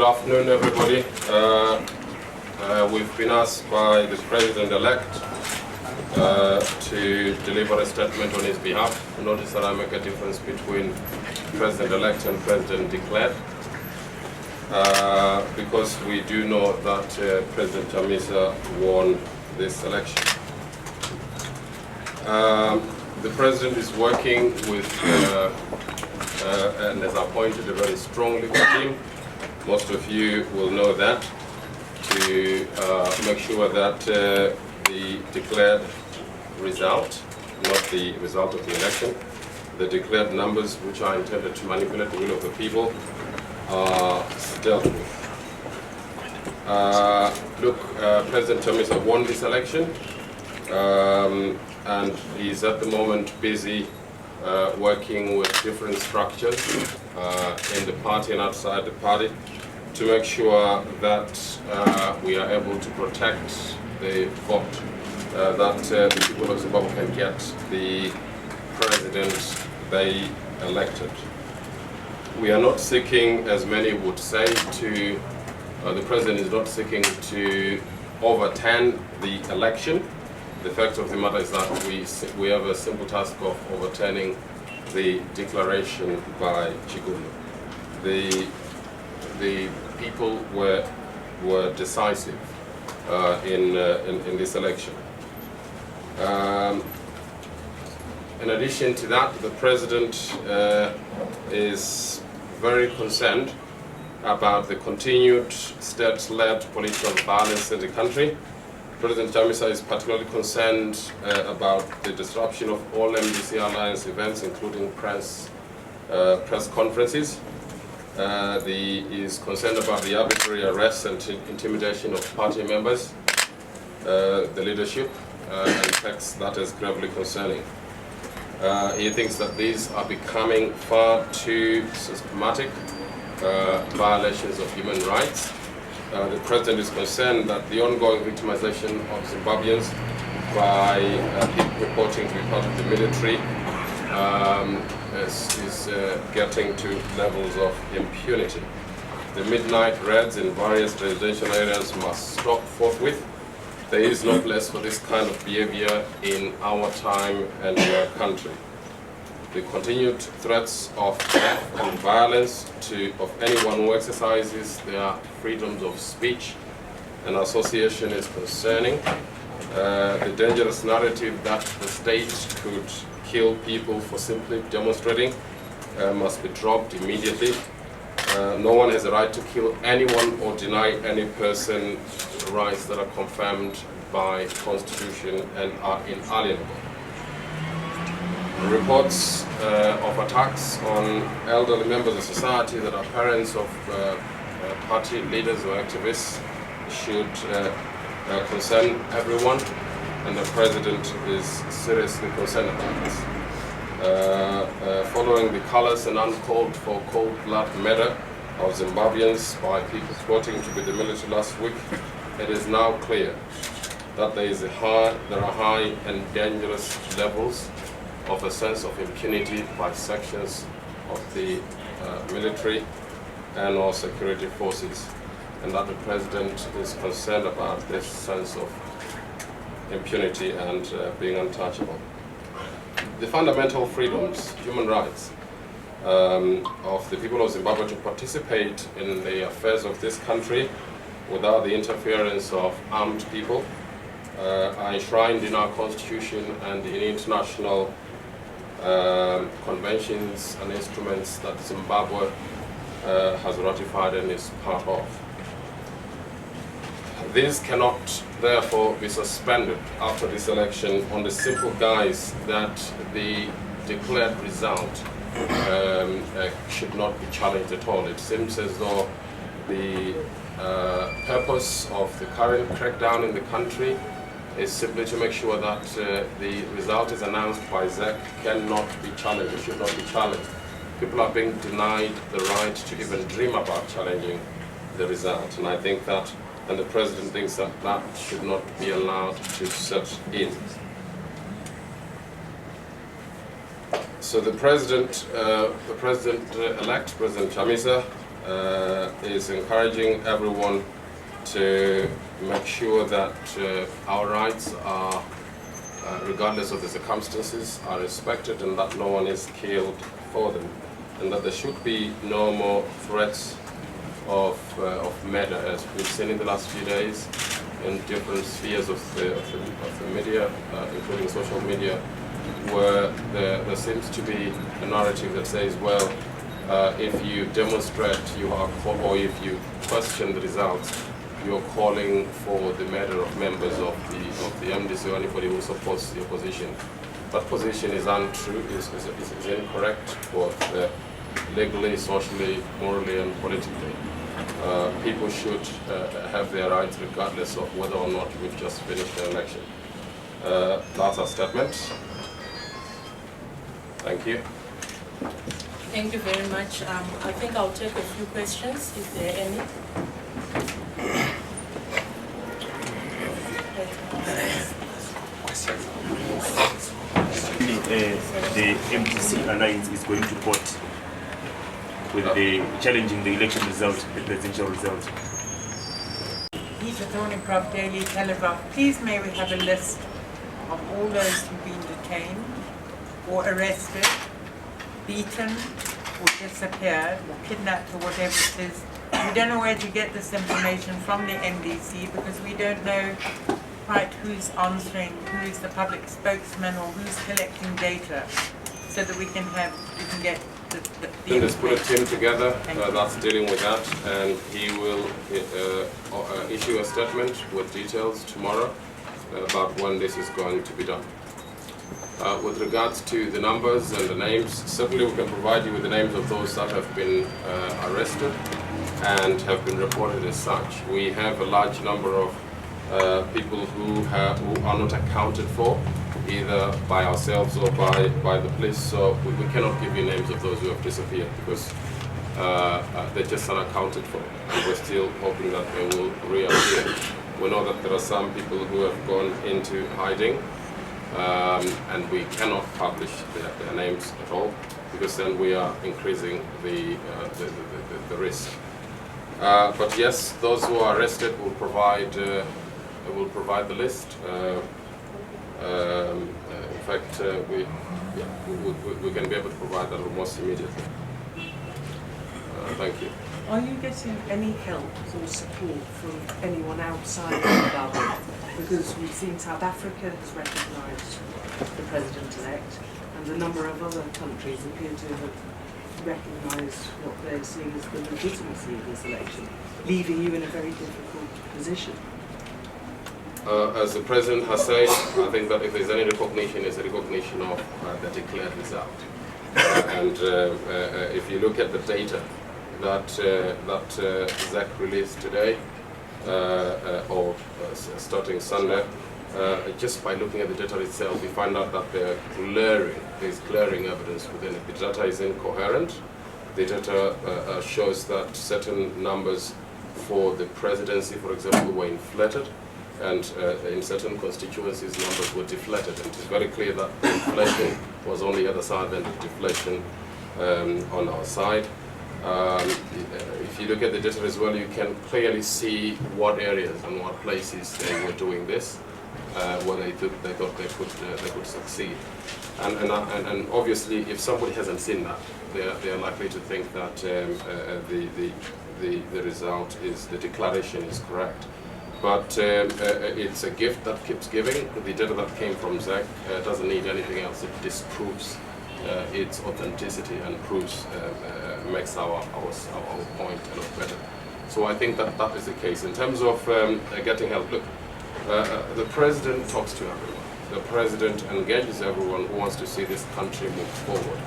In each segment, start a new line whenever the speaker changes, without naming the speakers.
afternoon, everybody. We've been asked by the President-elect to deliver a statement on his behalf. Notice that I make a difference between President-elect and President-declared, because we do know that President Chamisa won this election. The President is working with and has appointed a very strong legal team. Most of you will know that, to make sure that the declared result, not the result of the election, the declared numbers which are intended to manipulate the will of the people, are dealt with. President Chamisa won this election, and he's at the moment busy working with different structures in the party and outside the party to make sure that we are able to protect the vote, that the people of Zimbabwe can get the president they elected. We are not seeking, as many would say, to the president is not seeking to overturn the election. The fact of the matter is that we have a simple task of overturning the declaration by Chigulu. The people were decisive in this election. In addition to that, the president is very concerned about the continued state-led political violence in the country. President Chamisa is particularly concerned about the disruption of all MDC Alliance events, including press conferences. He is concerned about the arbitrary arrest and intimidation of party members, the leadership, and takes that as gravely concerning. He thinks that these are becoming far too systematic violations of human rights. The President is concerned that the ongoing victimization of Zimbabweans by people reporting to be part of the military is getting to levels of impunity. The midnight raids in various residential areas must stop forthwith. There is no place for this kind of behavior in our time and in our country. The continued threats of death and violence of anyone who exercises their freedoms of speech and association is concerning. The dangerous narrative that the state could kill people for simply demonstrating must be dropped immediately. No one has a right to kill anyone or deny any person rights that are confirmed by Constitution and are inalienable. Reports of attacks on elderly members of society that are parents of party leaders or activists should concern everyone, and the President is seriously concerned about this. Following the callous and uncalled for cold-blood murder of Zimbabweans by people reporting to be the military last week, it is now clear that there are high and dangerous levels of a sense of impunity by sections of the military and or security forces, and that the President is concerned about this sense of impunity and being untouchable. The fundamental freedoms, human rights of the people of Zimbabwe to participate in the affairs of this country without the interference of armed people are enshrined in our Constitution and in international conventions and instruments that Zimbabwe has ratified and is part of. These cannot therefore be suspended after this election on the simple guise that the declared result should not be challenged at all. It seems as though the purpose of the current crackdown in the country is simply to make sure that the result is announced by ZEC cannot be challenged, it should not be challenged. People are being denied the right to even dream about challenging the result, and I think that, and the President thinks that that should not be allowed to set in. So the President-elect, President Chamisa, is encouraging everyone to make sure that our rights are, regardless of the circumstances, are respected and that no one is killed for them, and that there should be no more threats of murder, as we've seen in the last few days in different spheres of the media, including social media, where there seems to be a narrative that says, well, if you demonstrate you are, or if you question the results, you're calling for the murder of members of the MDC or anybody who supports the opposition. That position is untrue, is incorrect, both legally, socially, morally, and politically. People should have their rights regardless of whether or not we've just finished the election. That's our statement. Thank you.
Thank you very much. I think I'll take a few questions, if there are any.
The MDC alliance is going to court with the challenging the election result, the presidential result.
Peter Thornycroft, Daily Telegraph. Please may we have a list of all those who've been detained or arrested, beaten or disappeared or kidnapped or whatever it is. We don't know where to get this information from the NDC because we don't know quite who's answering, who is the public spokesman or who's collecting data, so that we can get the
Let's put a team together that's dealing with that, and he will issue a statement with details tomorrow about when this is going to be done. With regards to the numbers and the names, certainly we can provide you with the names of those that have been arrested and have been reported as such. We have a large number of people who are not accounted for, either by ourselves or by the police. So we cannot give you names of those who have disappeared because they're just unaccounted for. And we're still hoping that they will reappear. We know that there are some people who have gone into hiding, and we cannot publish their names at all because then we are increasing the risk. But yes, those who are arrested will provide the list. In fact, we can be able to provide that almost immediately. Thank you.
Are you getting any help or support from anyone outside Zimbabwe? Because we've seen South Africa has recognised the president-elect, and a number of other countries appear to have recognised what they're seeing as the legitimacy of this election, leaving you in a very difficult position.
As the President has said, I think that if there's any recognition, it's a recognition of the declared result. And if you look at the data that ZAC released today, or starting Sunday, just by looking at the data itself, we find out that there's glaring evidence within it. The data is incoherent. The data shows that certain numbers for the presidency, for example, were inflated, and in certain constituencies numbers were deflated. And it's very clear that the inflation was on the other side than the deflation on our side. If you look at the data as well, you can clearly see what areas and what places they were doing this, where they thought they could succeed. And obviously, if somebody hasn't seen that, they are likely to think that the result is, the declaration is correct. But it's a gift that keeps giving. The data that came from ZAC doesn't need anything else. It disproves its authenticity and proves, makes our point a lot better. So I think that is the case. In terms of getting help, look, the President talks to everyone. The President engages everyone who wants to see this country move forward.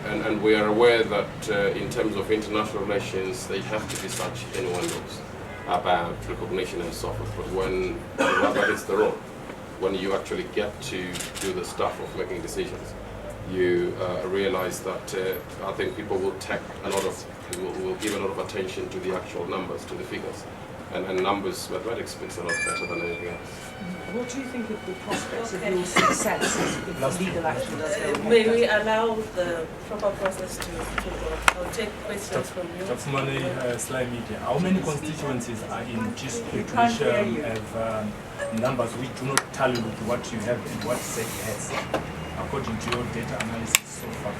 And we are aware that in terms of international relations, they have to be such innuendos about recognition and so forth. But when that is the role, when you actually get to do the stuff of making decisions, you realize that I think people will take will give a lot of attention to the actual numbers, to the figures, and numbers, mathematics speaks a lot better than anything else.
What do you think of the prospects of your success if legal action does go ahead?
May we allow the proper process to go? I'll take questions from you.
Dr. Mane, Sly Media. How many constituencies are in dispute which
can't hear you.
have numbers which do not tally with what you have and what SEC has, according to your data analysis so far?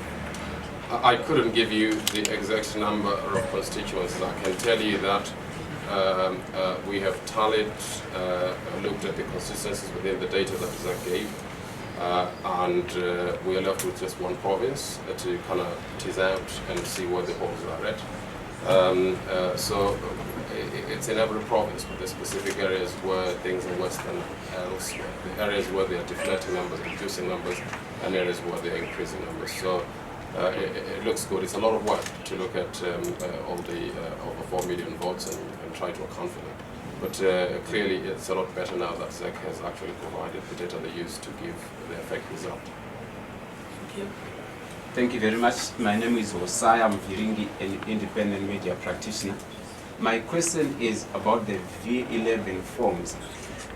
I couldn't give you the exact number of constituencies. I can tell you that we have tallied, looked at the consistencies within the data that Zach gave, and we are left with just one province to kind of tease out and see where the holes are at. So it's in every province, but the specific areas where things are worse than elsewhere. The areas where they are deflating numbers, reducing numbers, and areas where they are increasing numbers. So it looks good. It's a lot of work to look at all the over 4 million votes and try to account for them. But clearly it's a lot better now that ZEC has actually provided the data they use to give the effect result.
Thank you.
Thank you very much. My name is Osai. I'm Viringi, an independent media practitioner. My question is about the V11 forms.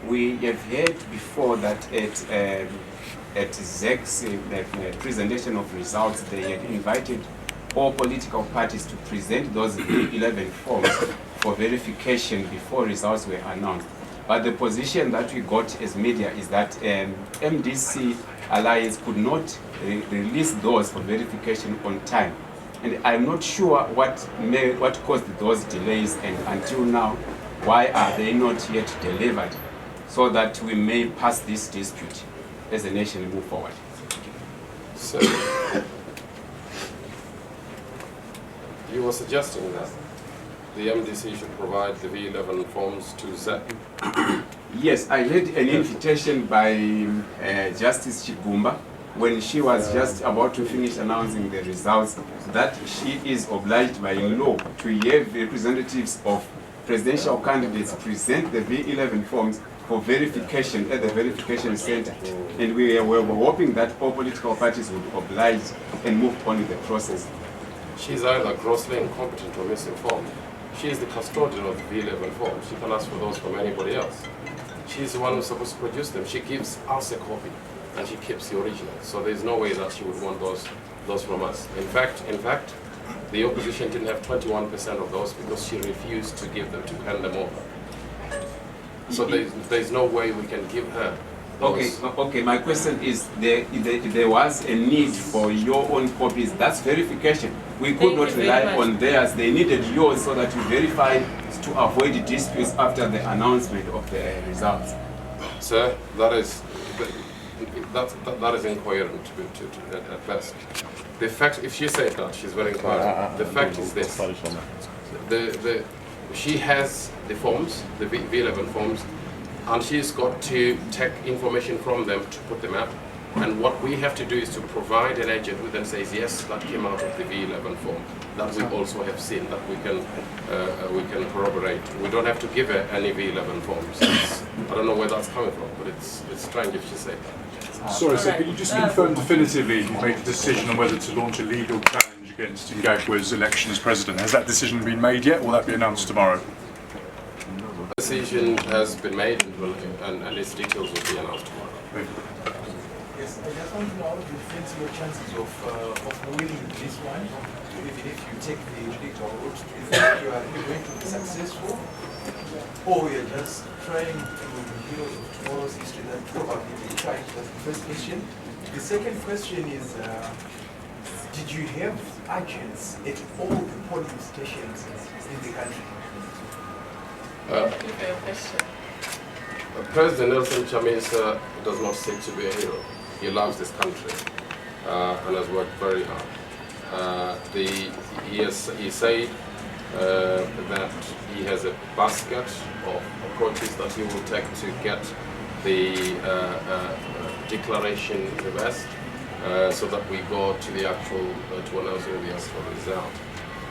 We have heard before that at ZEC's presentation of results, they had invited all political parties to present those V11 forms for verification before results were announced. But the position that we got as media is that MDC Alliance could not release those for verification on time. And I'm not sure what caused those delays, and until now, why are they not yet delivered, so that we may pass this dispute as a nation and move forward.
So you were suggesting that the MDC should provide the V11 forms to ZEC?
Yes, I had an invitation by Justice Chigumba when she was just about to finish announcing the results that she is obliged by law to have representatives of presidential candidates present the V11 forms for verification at the verification center. And we were hoping that all political parties would oblige and move on with the process.
She's either grossly incompetent or misinformed. She is the custodian of the V11 forms. She can ask for those from anybody else. She's the one who's supposed to produce them. She gives us a copy and she keeps the original. So there's no way that she would want those from us. In fact, the opposition didn't have 21% of those because she refused to give them, to hand them over. So there's no way we can give her those.
Okay. My question is, there was a need for your own copies. That's verification. We could not rely on theirs. They needed yours so that you verify to avoid disputes after the announcement of the results.
Sir, that is incoherent at best. The fact, if she said that, she's very incoherent. The fact is this: she has the forms, the V11 forms, and she's got to take information from them to put them up. And what we have to do is to provide an agent who then says, yes, that came out of the V11 form, that we also have seen, that we can corroborate. We don't have to give her any V11 forms. I don't know where that's coming from, but it's strange if she said that.
Sorry, sir, could you just confirm definitively you made a decision on whether to launch a legal challenge against Ngagwa's election as president? Has that decision been made yet, or will that be announced tomorrow?
The decision has been made and its details will be announced tomorrow.
Yes, I just want to know how do you fancy your chances of winning this one, even if you take the legal route? Do you think you are really going to be successful, or you're just trying to heal tomorrow's history that probably they tried? That's the first question. The second question is, did you have agents at all the polling stations in the country?
Thank you for your question.
President Nelson Chamisa does not seek to be a hero. He loves this country and has worked very hard. He said that he has a basket of approaches that he will take to get the declaration reversed so that we go to the actual, to announcing the actual result.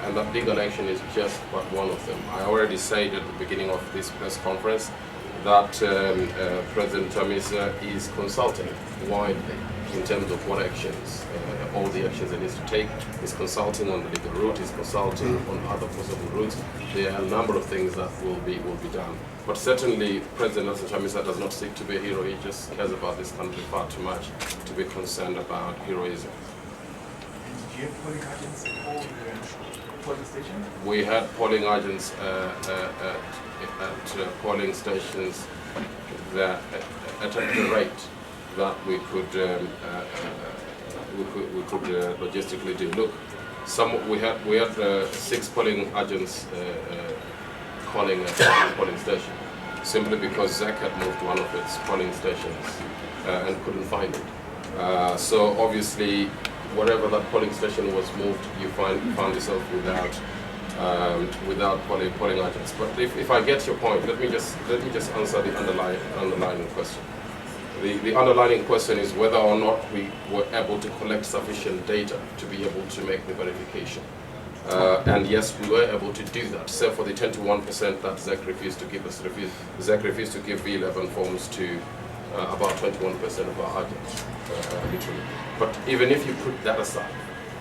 And that legal action is just but one of them. I already said at the beginning of this press conference that President Chamisa is consulting widely in terms of what actions, all the actions it needs to take. He's consulting on the legal route, he's consulting on other possible routes. There are a number of things that will be done. But certainly President Nelson Chamisa does not seek to be a hero, he just cares about this country far too much to be concerned about heroism.
Do you have polling agents at all the polling stations?
We had polling agents at polling stations that at a rate that we could logistically do. Look, we had 6 polling agents calling a polling station simply because ZEC had moved one of its polling stations and couldn't find it. So obviously, wherever that polling station was moved, you found yourself without polling agents. But if I get your point, let me just answer the underlying question. The underlying question is whether or not we were able to collect sufficient data to be able to make the verification. And yes, we were able to do that. So for the 21% that ZEC refused to give us, ZEC refused to give V11 forms to about 21% of our agents, literally. But even if you put that aside,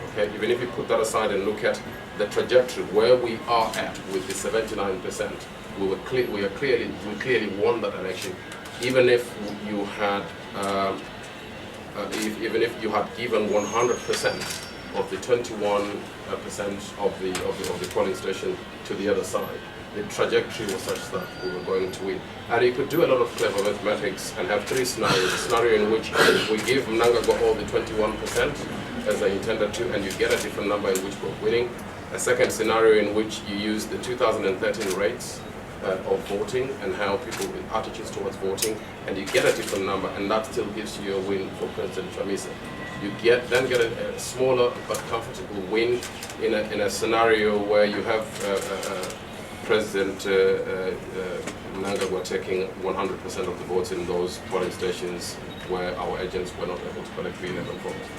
okay, even if you put that aside and look at the trajectory where we are at with the 79%, we clearly won that election. Even if you had, even if you had given 100% of the 21% of the polling station to the other side, the trajectory was such that we were going to win. And you could do a lot of clever mathematics and have 3 scenarios. A scenario in which we give Mnangagwa all the 21% as they intended to, and you get a different number in which we're winning. A second scenario in which you use the 2013 rates of voting and how people with attitudes towards voting, and you get a different number, and that still gives you a win for President Chamisa. You then get a smaller but comfortable win in a scenario where you have President Mnangagwa taking 100% of the votes in those polling stations where our agents were not able to collect V11 votes.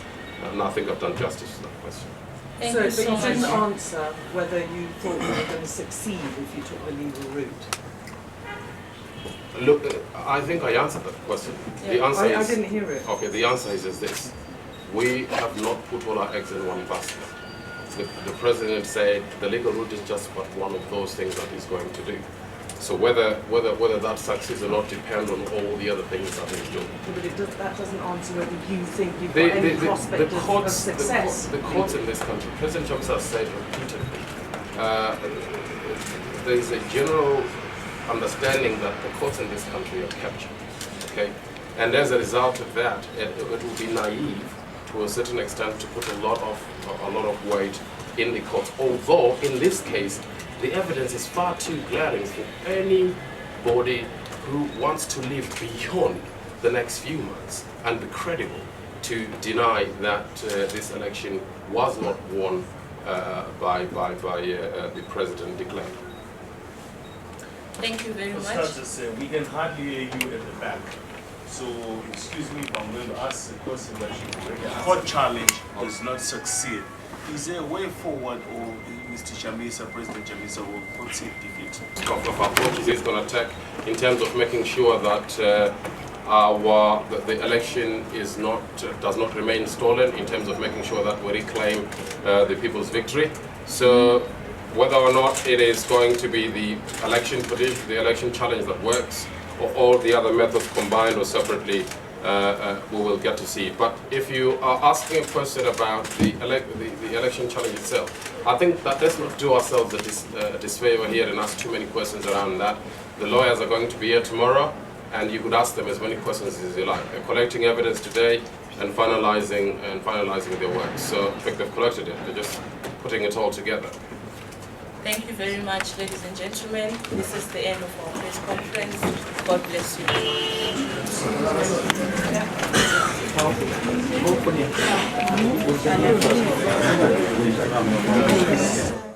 And I think I've done justice to that question.
Thank
So,
you
but
so
you didn't
much.
answer whether you thought you were going to succeed if you took the legal route.
Look, I think I answered that question. The answer
I
is,
didn't hear it.
okay, the answer is this. We have not put all our eggs in one basket. The president said the legal route is just but one of those things that he's going to do. So whether that succeeds or not depends on all the other things that he's doing.
But that doesn't answer whether you think you've got any prospect of success.
The courts in this country, President Chamisa has said repeatedly, there is a general understanding that the courts in this country are captured. Okay, and as a result of that, it would be naive to a certain extent to put a lot of weight in the courts. Although in this case, the evidence is far too glaring for anybody who wants to live beyond the next few months and be credible to deny that this election was not won by the president declared.
Thank you very much.
Ustaz, we can hardly hear you at the back. So, excuse me if I'm going to ask a question that you already asked. Court challenge does not succeed. Is there a way forward, or Mr. Chamisa, President Chamisa, will concede defeat?
Of approaches he's going to take in terms of making sure that the election does not remain stolen, in terms of making sure that we reclaim the people's victory. So whether or not it is going to be the election challenge that works, or all the other methods combined or separately, we will get to see. But if you are asking a question about the election challenge itself, I think that let's not do ourselves a disfavor here and ask too many questions around that. The lawyers are going to be here tomorrow, and you could ask them as many questions as you like. They're collecting evidence today and finalizing their work. So I think they've collected it. They're just putting it all together.
Thank you very much, ladies and gentlemen. This is the end of our press conference. God bless you.